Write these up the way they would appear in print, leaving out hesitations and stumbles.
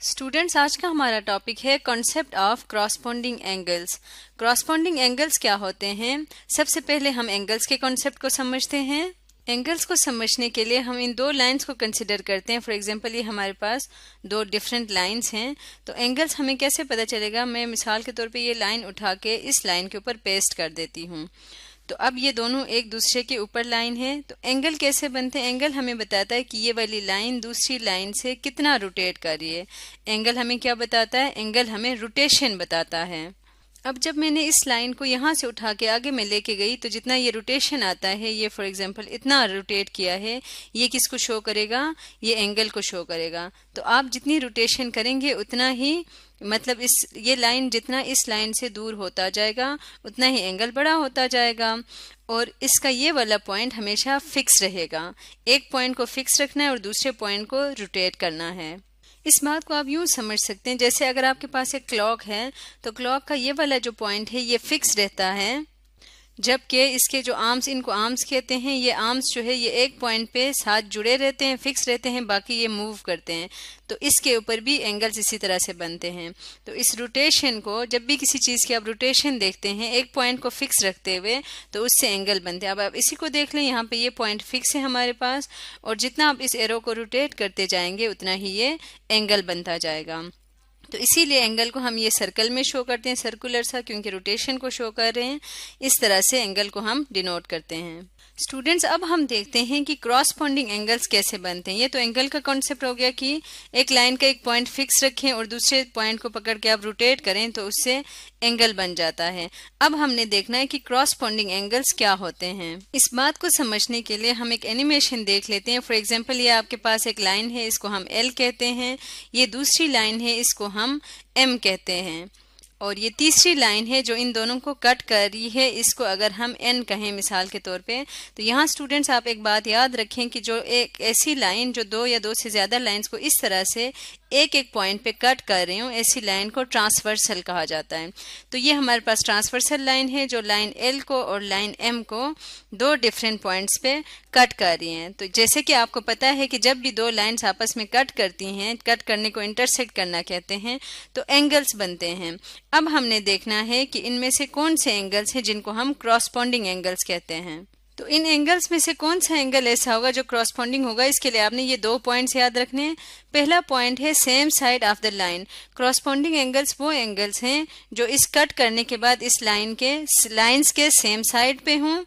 Students, आज का हमारा टॉपिक है concept of corresponding angles. Corresponding angles क्या होते हैं? सबसे पहले हम एंगल्स के कॉन्सेप्ट को समझते हैं। एंगल्स को समझने के लिए हम इन दो लाइंस को कंसिडर करते हैं। फॉर एग्जांपल, ये हमारे पास दो डिफरेंट लाइंस हैं, तो एंगल्स हमें कैसे पता चलेगा? मैं मिसाल के तौर पे ये लाइन उठा के इस लाइन के ऊपर पेस्ट कर देती हूँ। तो अब ये दोनों एक दूसरे के ऊपर लाइन है, तो एंगल कैसे बनते हैं? एंगल हमें बताता है कि ये वाली लाइन दूसरी लाइन से कितना रोटेट कर रही है। एंगल हमें क्या बताता है? एंगल हमें रोटेशन बताता है। अब जब मैंने इस लाइन को यहाँ से उठा के आगे मैं लेके गई, तो जितना ये रोटेशन आता है, ये फॉर एग्जांपल इतना रोटेट किया है, ये किसको शो करेगा? ये एंगल को शो करेगा। तो आप जितनी रोटेशन करेंगे उतना ही, मतलब ये लाइन जितना इस लाइन से दूर होता जाएगा उतना ही एंगल बड़ा होता जाएगा। और इसका ये वाला पॉइंट हमेशा फिक्स रहेगा। एक पॉइंट को फिक्स रखना है और दूसरे पॉइंट को रोटेट करना है। इस बात को आप यूं समझ सकते हैं, जैसे अगर आपके पास एक क्लॉक है, तो क्लॉक का ये वाला जो पॉइंट है ये फिक्स रहता है, जबकि इसके जो आर्म्स, इनको आर्म्स कहते हैं, ये आर्म्स जो है ये एक पॉइंट पे साथ जुड़े रहते हैं, फिक्स रहते हैं, बाकी ये मूव करते हैं। तो इसके ऊपर भी एंगल्स इसी तरह से बनते हैं। तो इस रोटेशन को, जब भी किसी चीज़ की आप रोटेशन देखते हैं एक पॉइंट को फिक्स रखते हुए, तो उससे एंगल बनते हैं। अब आप इसी को देख लें, यहाँ पे ये पॉइंट फिक्स है हमारे पास, और जितना आप इस एरो को रोटेट करते जाएंगे उतना ही ये एंगल बनता जाएगा। तो इसीलिए एंगल को हम ये सर्कल में शो करते हैं, सर्कुलर सा, क्योंकि रोटेशन को शो कर रहे हैं। इस तरह से एंगल को हम डिनोट करते हैं। स्टूडेंट्स, अब हम देखते हैं कि क्रॉसपोंडिंग एंगल्स कैसे बनते हैं। ये तो एंगल का कॉन्सेप्ट हो गया कि एक लाइन का एक पॉइंट फिक्स रखें और दूसरे पॉइंट को पकड़ के आप रोटेट करें तो उससे एंगल बन जाता है। अब हमने देखना है कि क्रॉसपोंडिंग एंगल्स क्या होते हैं। इस बात को समझने के लिए हम एक एनिमेशन देख लेते हैं। फॉर एग्जाम्पल, ये आपके पास एक लाइन है, इसको हम एल कहते हैं। ये दूसरी लाइन है, इसको हम एम कहते हैं। और ये तीसरी लाइन है जो इन दोनों को कट कर रही है, इसको अगर हम एन कहें मिसाल के तौर पे। तो यहाँ स्टूडेंट्स आप एक बात याद रखें कि जो एक ऐसी लाइन जो दो या दो से ज़्यादा लाइंस को इस तरह से एक एक पॉइंट पे कट कर रही हूँ, ऐसी लाइन को ट्रांसवर्सल कहा जाता है। तो ये हमारे पास ट्रांसवर्सल लाइन है जो लाइन एल को और लाइन एम को दो डिफरेंट पॉइंट्स पे कट कर रही हैं। तो जैसे कि आपको पता है कि जब भी दो लाइंस आपस में कट करती हैं, कट करने को इंटरसेक्ट करना कहते हैं, तो एंगल्स बनते हैं। अब हमने देखना है कि इनमें से कौन से एंगल्स हैं जिनको हम क्रॉसपोंडिंग एंगल्स कहते हैं। तो इन एंगल्स में से कौन सा एंगल ऐसा होगा जो क्रॉसपोंडिंग होगा? इसके लिए आपने ये दो पॉइंट्स याद रखने हैं। पहला पॉइंट है same side of the line. Corresponding angles वो एंगल्स हैं जो इस कट करने के बाद इस लाइंस के सेम साइड पे हों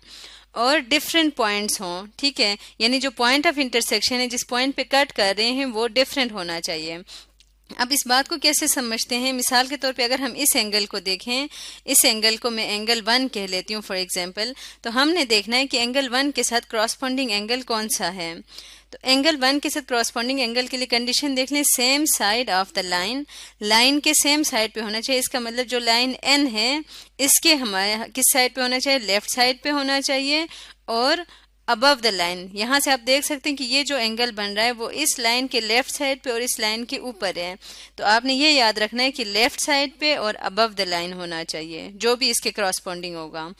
और डिफरेंट पॉइंट्स हों। ठीक है, यानी जो पॉइंट ऑफ इंटरसेक्शन है, जिस पॉइंट पे कट कर रहे हैं, वो डिफरेंट होना चाहिए। अब इस बात को कैसे समझते हैं? मिसाल के तौर पे अगर हम इस एंगल को देखें, इस एंगल को मैं एंगल 1 कह लेती हूँ फॉर एग्जांपल, तो हमने देखना है कि एंगल 1 के साथ क्रॉसपोंडिंग एंगल कौन सा है। तो एंगल 1 के साथ क्रॉसपोंडिंग एंगल के लिए कंडीशन देख लें, same side of the line. Line के सेम साइड पे होना चाहिए। इसका मतलब जो लाइन एन है, इसके हमारे किस साइड पे होना चाहिए? लेफ्ट साइड पे होना चाहिए और अबव द लाइन। यहाँ से आप देख सकते हैं कि ये जो एंगल बन रहा है वो इस लाइन के लेफ्ट साइड पे और इस लाइन के ऊपर है। तो आपने ये याद रखना है कि लेफ्ट साइड पे और अबव द लाइन होना चाहिए जो भी इसके क्रॉसपोंडिंग होगा।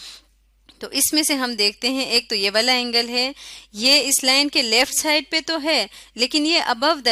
तो इसमें से हम देखते हैं, एक तो ये वाला एंगल है, ये इस लाइन के लेफ्ट साइड पे तो है, लेकिन ये अबव द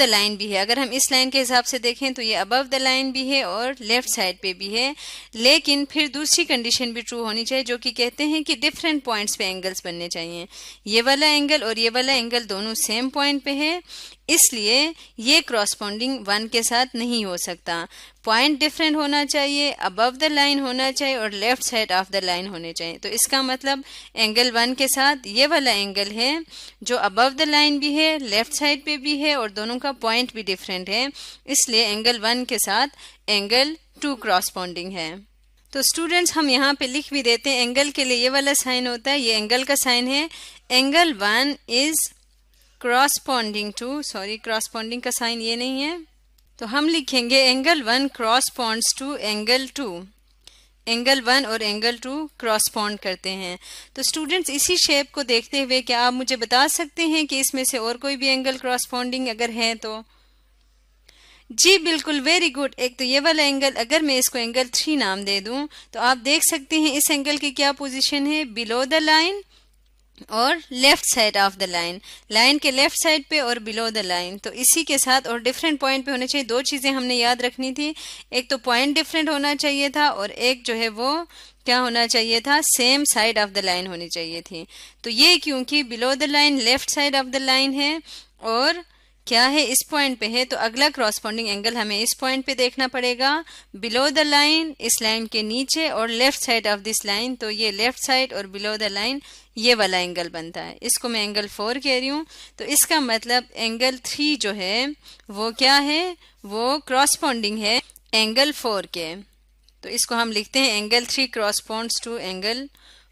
लाइन भी है। अगर हम इस लाइन के हिसाब से देखें तो ये अबव द लाइन भी है और लेफ्ट साइड पे भी है। लेकिन फिर दूसरी कंडीशन भी ट्रू होनी चाहिए, जो कि कहते हैं कि डिफरेंट पॉइंट्स पे एंगल्स बनने चाहिए। ये वाला एंगल और ये वाला एंगल दोनों सेम पॉइंट पे है, इसलिए ये क्रॉसपोंडिंग 1 के साथ नहीं हो सकता। पॉइंट डिफरेंट होना चाहिए, अबव द लाइन होना चाहिए और left side of the line होने चाहिए। तो इसका मतलब एंगल 1 के साथ ये वाला एंगल है जो अबव द लाइन भी है, लेफ्ट साइड पे भी है और दोनों का पॉइंट भी डिफरेंट है, इसलिए एंगल 1 के साथ एंगल 2 क्रॉसपोंडिंग है। तो स्टूडेंट्स, हम यहाँ पे लिख भी देते हैं, एंगल के लिए ये वाला साइन होता है, ये एंगल का साइन है। एंगल 1 इज क्रॉसपोंडिंग का साइन ये नहीं है, तो हम लिखेंगे एंगल 1 क्रॉसपॉन्ड्स टू एंगल 2। एंगल 1 और एंगल 2 क्रॉसपॉन्ड करते हैं। तो स्टूडेंट्स, इसी शेप को देखते हुए क्या आप मुझे बता सकते हैं कि इसमें से और कोई भी एंगल क्रॉसपॉन्डिंग अगर है तो? जी बिल्कुल, वेरी गुड। एक तो ये वाला एंगल, अगर मैं इसको एंगल 3 नाम दे दूं, तो आप देख सकते हैं इस एंगल की क्या पोजीशन है? बिलो द लाइन और left side of the line, line के लेफ्ट साइड पे और बिलो द लाइन। तो इसी के साथ और डिफरेंट पॉइंट पे होने चाहिए। दो चीज़ें हमने याद रखनी थी, एक तो पॉइंट डिफरेंट होना चाहिए था और एक जो है वो क्या होना चाहिए था, same side of the line होनी चाहिए थी। तो ये क्योंकि below the line left side of the line है और क्या है इस पॉइंट पे है, तो अगला क्रॉसपॉन्डिंग एंगल हमें इस पॉइंट पे देखना पड़ेगा, बिलो द लाइन, इस लाइन के नीचे और left side of this line. तो ये लेफ्ट साइड और बिलो द लाइन ये वाला एंगल बनता है, इसको मैं एंगल 4 कह रही हूँ। तो इसका मतलब एंगल 3 जो है वो क्या है, वो क्रॉसपॉन्डिंग है एंगल 4 के। तो इसको हम लिखते हैं एंगल 3 क्रॉसपॉन्ड्स टू एंगल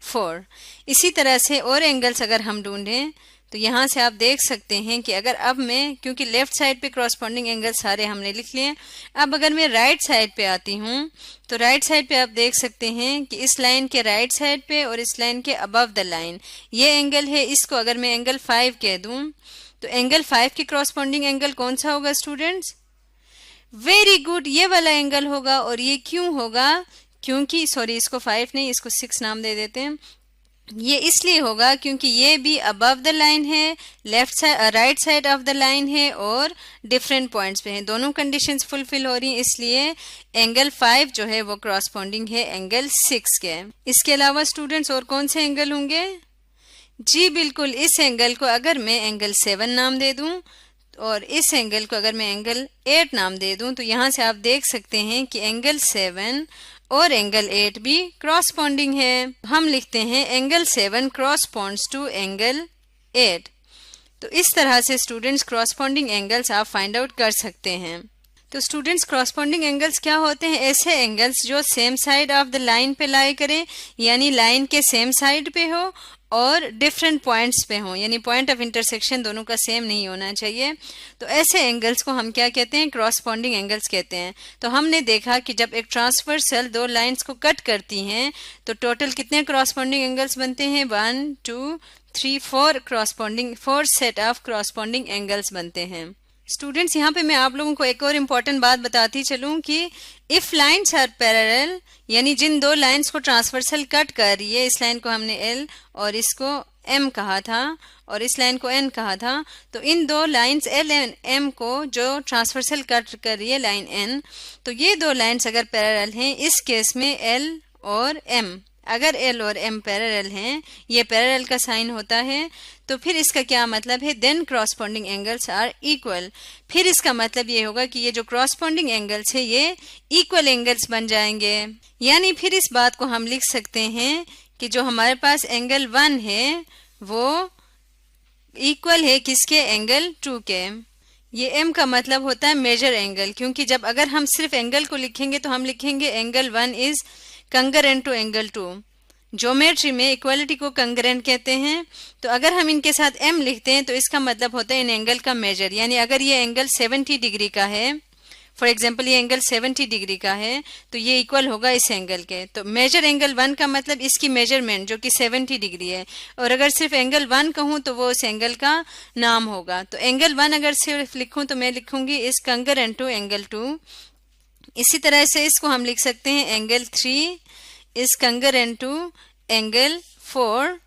4। इसी तरह से और एंगल्स अगर हम ढूंढें तो यहाँ से आप देख सकते हैं कि अगर अब मैं, क्योंकि लेफ्ट साइड पे क्रॉसपॉन्डिंग एंगल सारे हमने लिख लिए, अब अगर मैं राइट साइड पे आती हूँ तो राइट साइड पे आप देख सकते हैं कि इस लाइन के राइट साइड पे और इस लाइन के अबव द लाइन ये एंगल है। इसको अगर मैं एंगल 5 कह दूँ तो एंगल 5 के क्रॉसपॉन्डिंग एंगल कौन सा होगा स्टूडेंट्स? वेरी गुड, ये वाला एंगल होगा। और ये क्यों होगा? क्योंकि सॉरी, इसको 5 नहीं, इसको 6 नाम दे देते हैं। ये इसलिए होगा क्योंकि ये भी अबव द लाइन है, left side right side of the line है और डिफरेंट पॉइंट्स पे है, दोनों कंडीशंस फुलफिल हो रही हैं, इसलिए एंगल 5 जो है वो क्रॉसपॉन्डिंग है एंगल 6 के। इसके अलावा स्टूडेंट्स और कौन से एंगल होंगे? जी बिल्कुल, इस एंगल को अगर मैं एंगल 7 नाम दे दूं और इस एंगल को अगर मैं एंगल 8 नाम दे दूं तो यहाँ से आप देख सकते हैं कि एंगल 7 और एंगल 8 भी क्रॉसपॉन्डिंग है। हम लिखते हैं एंगल 7 क्रॉसपॉन्ड्स टू एंगल 8। तो इस तरह से स्टूडेंट्स क्रॉसपॉन्डिंग एंगल्स आप फाइंड आउट कर सकते हैं। तो स्टूडेंट्स क्रॉसपॉन्डिंग एंगल्स क्या होते हैं? ऐसे एंगल्स जो same side of the line पे लाई करें, यानी लाइन के सेम साइड पे हो और डिफरेंट पॉइंट्स पे हों, यानी पॉइंट ऑफ इंटरसेक्शन दोनों का सेम नहीं होना चाहिए। तो ऐसे एंगल्स को हम क्या कहते हैं? क्रॉसपॉन्डिंग एंगल्स कहते हैं। तो हमने देखा कि जब एक ट्रांसवर्सल दो लाइंस को कट करती हैं तो टोटल कितने क्रॉसपॉन्डिंग एंगल्स बनते हैं? 1 2 3 4 corresponding 4 set of corresponding angles बनते हैं। स्टूडेंट्स, यहाँ पे मैं आप लोगों को एक और इम्पॉर्टेंट बात बताती चलूँ कि इफ लाइन्स आर पैरेलल, यानी जिन दो लाइंस को ट्रांसवर्सल कट कर रही है, इस लाइन को हमने एल और इसको एम कहा था और इस लाइन को एन कहा था, तो इन दो लाइंस एल एंड एम को जो ट्रांसवर्सल कट कर रही है लाइन एन, तो ये दो लाइंस अगर पैरेलल हैं, इस केस में एल और एम, अगर एल और एम पैरेलल हैं, ये पैरेलल का साइन होता है, तो फिर इसका क्या मतलब है? Then corresponding angles are equal. फिर इसका मतलब ये होगा कि ये जो क्रॉसपॉन्डिंग एंगल्स है ये इक्वल एंगल्स बन जाएंगे। यानी फिर इस बात को हम लिख सकते हैं कि जो हमारे पास एंगल 1 है वो इक्वल है किसके? एंगल 2 के। ये m का मतलब होता है मेजर एंगल, क्योंकि जब अगर हम सिर्फ एंगल को लिखेंगे तो हम लिखेंगे angle 1 is concurrent to angle 2। Geometry में इक्वालिटी को कंकरेंट कहते हैं। तो अगर हम इनके साथ m लिखते हैं तो इसका मतलब होता है इन एंगल का मेजर, यानी अगर ये एंगल 70 डिग्री का है, फॉर एग्जाम्पल ये एंगल 70 डिग्री का है, तो ये इक्वल होगा इस एंगल के। तो मेजर एंगल 1 का मतलब इसकी मेजरमेंट जो कि 70 डिग्री है, और अगर सिर्फ एंगल 1 कहूँ तो वो उस एंगल का नाम होगा। तो एंगल 1 अगर सिर्फ लिखूँ तो मैं लिखूंगी इस कंकरेंट टू एंगल 2। इसी तरह से इसको हम लिख सकते हैं angle 3 is concurrent to angle 4,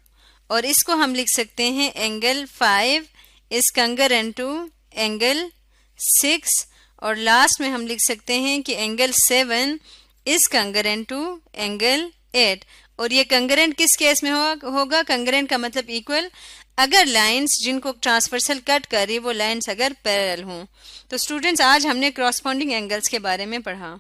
और इसको हम लिख सकते हैं angle 5 is concurrent to angle 6, और लास्ट में हम लिख सकते हैं कि angle 7 is concurrent to angle 8। और ये कंकरेंट किस केस में होगा? कंकरेंट का मतलब इक्वल, अगर लाइंस जिनको ट्रांसवर्सल कट कर रही वो लाइंस अगर पैरेलल हों। तो स्टूडेंट्स, आज हमने क्रॉसपॉन्डिंग एंगल्स के बारे में पढ़ा।